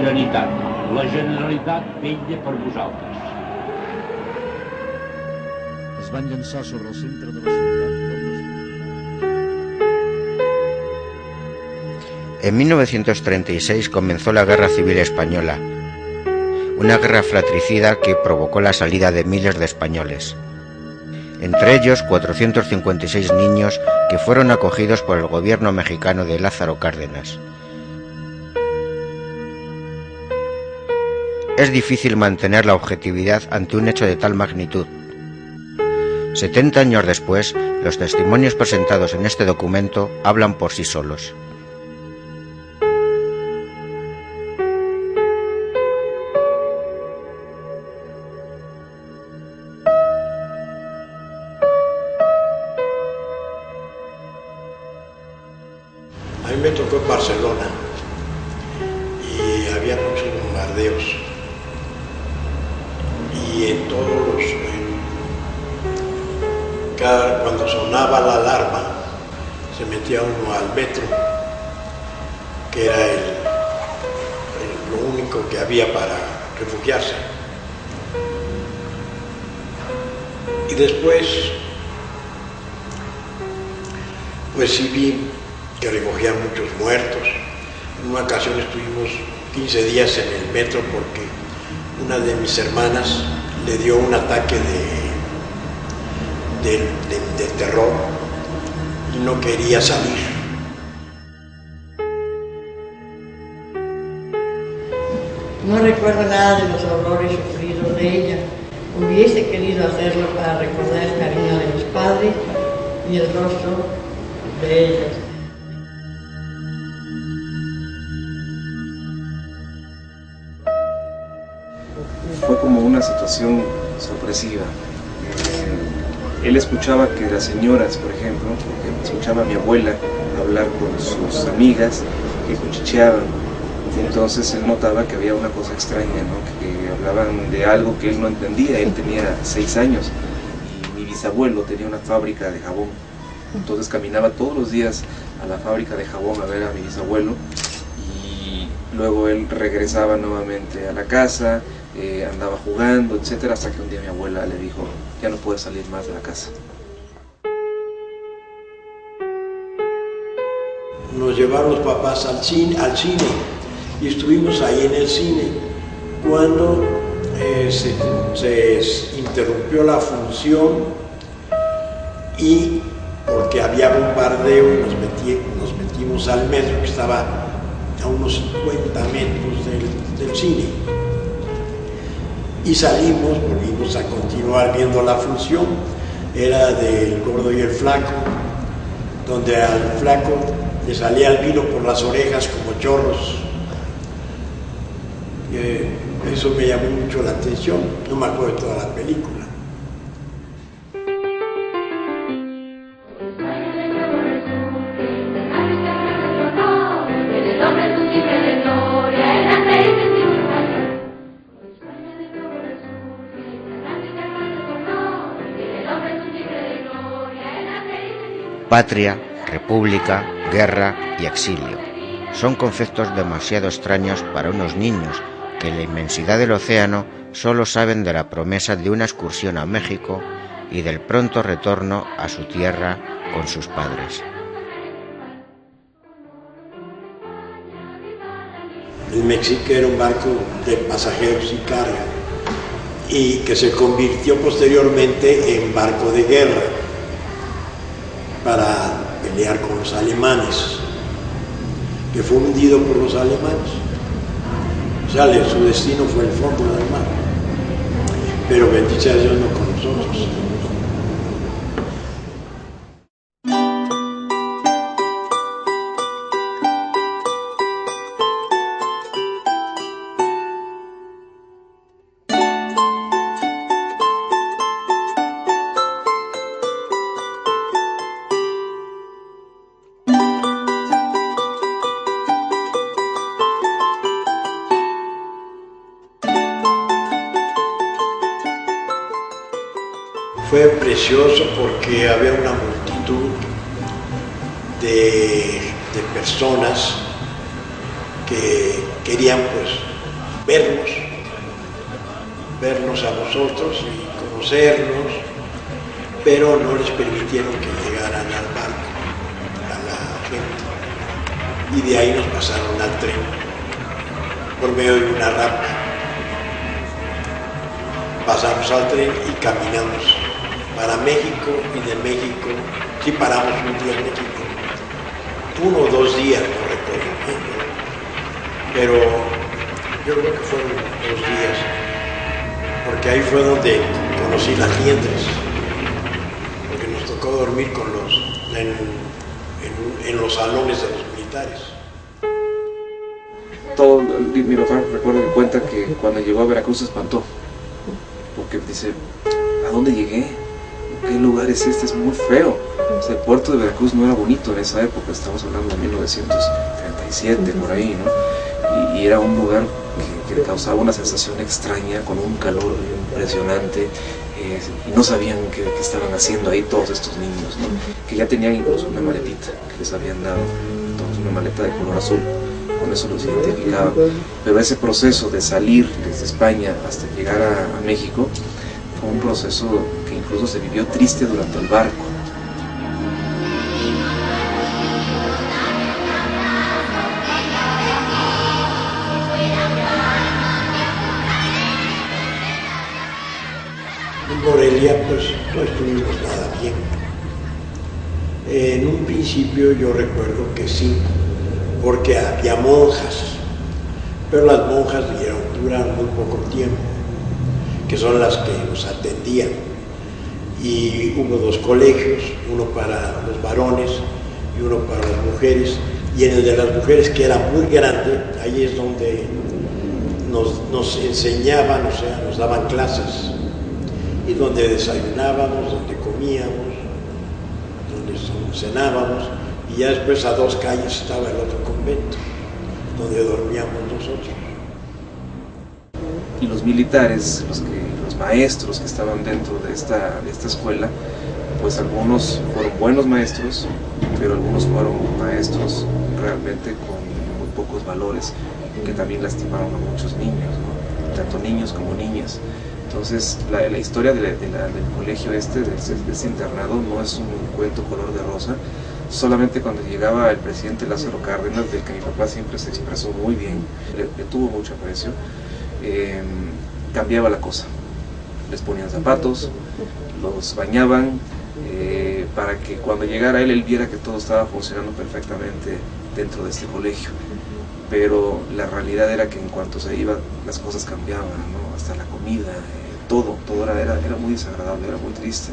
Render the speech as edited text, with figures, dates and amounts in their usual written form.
Generalitat. La Generalitat vetlla per vosaltres. Es van llançar sobre el centre de la ciutat bombes. En 1936 comenzó la Guerra Civil Española, una guerra fratricida que provocó la salida de miles de españoles. Entre ellos 456 niños que fueron acogidos por el gobierno mexicano de Lázaro Cárdenas. Es difícil mantener la objetividad ante un hecho de tal magnitud. 70 años después, los testimonios presentados en este documento hablan por sí solos. A mí me tocó en Barcelona y había muchos bombardeos y en cuando sonaba la alarma se metía uno al metro, que era lo único que había para refugiarse. Y después pues sí vi que recogían muchos muertos. En una ocasión estuvimos 15 días en el metro porque una de mis hermanas le dio un ataque de terror y no quería salir. No recuerdo nada de los horrores sufridos de ella. Hubiese querido hacerlo para recordar el cariño de mis padres y el rostro de ellos. Fue como una situación sorpresiva. Él escuchaba que las señoras, por ejemplo, escuchaba a mi abuela hablar con sus amigas que cuchicheaban. Entonces él notaba que había una cosa extraña, ¿no? Que hablaban de algo que él no entendía. Él tenía 6 años y mi bisabuelo tenía una fábrica de jabón. Entonces caminaba todos los días a la fábrica de jabón a ver a mi bisabuelo y luego él regresaba nuevamente a la casa, andaba jugando, etcétera, hasta que un día mi abuela le dijo: ya no puedes salir más de la casa. Nos llevaron los papás al cine y estuvimos ahí en el cine cuando se interrumpió la función y porque había bombardeo nos metimos al metro que estaba a unos 50 metros del cine y salimos, volvimos a continuar viendo la función. Era del Gordo y el Flaco, donde al Flaco le salía el vino por las orejas como chorros. Eso me llamó mucho la atención, no me acuerdo de toda la película. Patria, república, guerra y exilio son conceptos demasiado extraños para unos niños que en la inmensidad del océano solo saben de la promesa de una excursión a México y del pronto retorno a su tierra con sus padres. El Mexique era un barco de pasajeros y carga y que se convirtió posteriormente en barco de guerra para pelear con los alemanes, que fue hundido por los alemanes. O sea, su destino fue el fondo del mar, pero bendito sea Dios, no con nosotros. Fue precioso porque había una multitud de personas que querían pues vernos a nosotros y conocernos, pero no les permitieron que llegaran al barco, a la gente, y de ahí nos pasaron al tren, por medio de una rampa. Pasamos al tren y caminamos para México, y de México, sí paramos un día en México, 1 o 2 días, no recuerdo bien, pero yo creo que fueron 2 días, porque ahí fue donde conocí las liendres, porque nos tocó dormir en los salones de los militares. Todo, mi papá recuerdo que cuenta que cuando llegó a Veracruz se espantó, porque dice, ¿a dónde llegué? ¿Qué lugar es este? Es muy feo. O sea, el puerto de Veracruz no era bonito en esa época, estamos hablando de 1937, por ahí, ¿no? Y era un lugar que le causaba una sensación extraña, con un calor impresionante, y no sabían qué estaban haciendo ahí todos estos niños, ¿no? Que ya tenían incluso una maletita que les habían dado, todos una maleta de color azul, con eso los identificaban. Pero ese proceso de salir desde España hasta llegar a México fue un proceso que incluso se vivió triste durante el barco. En Morelia pues no estuvimos nada bien. En un principio yo recuerdo que sí, porque había monjas, pero las monjas duraron muy poco tiempo, que son las que nos atendían. Y hubo 2 colegios, uno para los varones y uno para las mujeres, y en el de las mujeres, que era muy grande, ahí es donde nos enseñaban, o sea, nos daban clases, y donde desayunábamos, donde comíamos, donde cenábamos, y ya después a 2 calles estaba el otro convento, donde dormíamos nosotros. Y los militares, los maestros que estaban dentro de esta escuela, pues algunos fueron buenos maestros, pero algunos fueron maestros realmente con muy pocos valores, que también lastimaron a muchos niños, ¿no? Tanto niños como niñas. Entonces la historia del colegio de este internado no es un cuento color de rosa. Solamente cuando llegaba el presidente Lázaro Cárdenas, del que mi papá siempre se expresó muy bien, le tuvo mucho aprecio, cambiaba la cosa. Les ponían zapatos, los bañaban, para que cuando llegara él viera que todo estaba funcionando perfectamente dentro de este colegio. Pero la realidad era que en cuanto se iba, las cosas cambiaban, ¿no? Hasta la comida, todo era muy desagradable, era muy triste.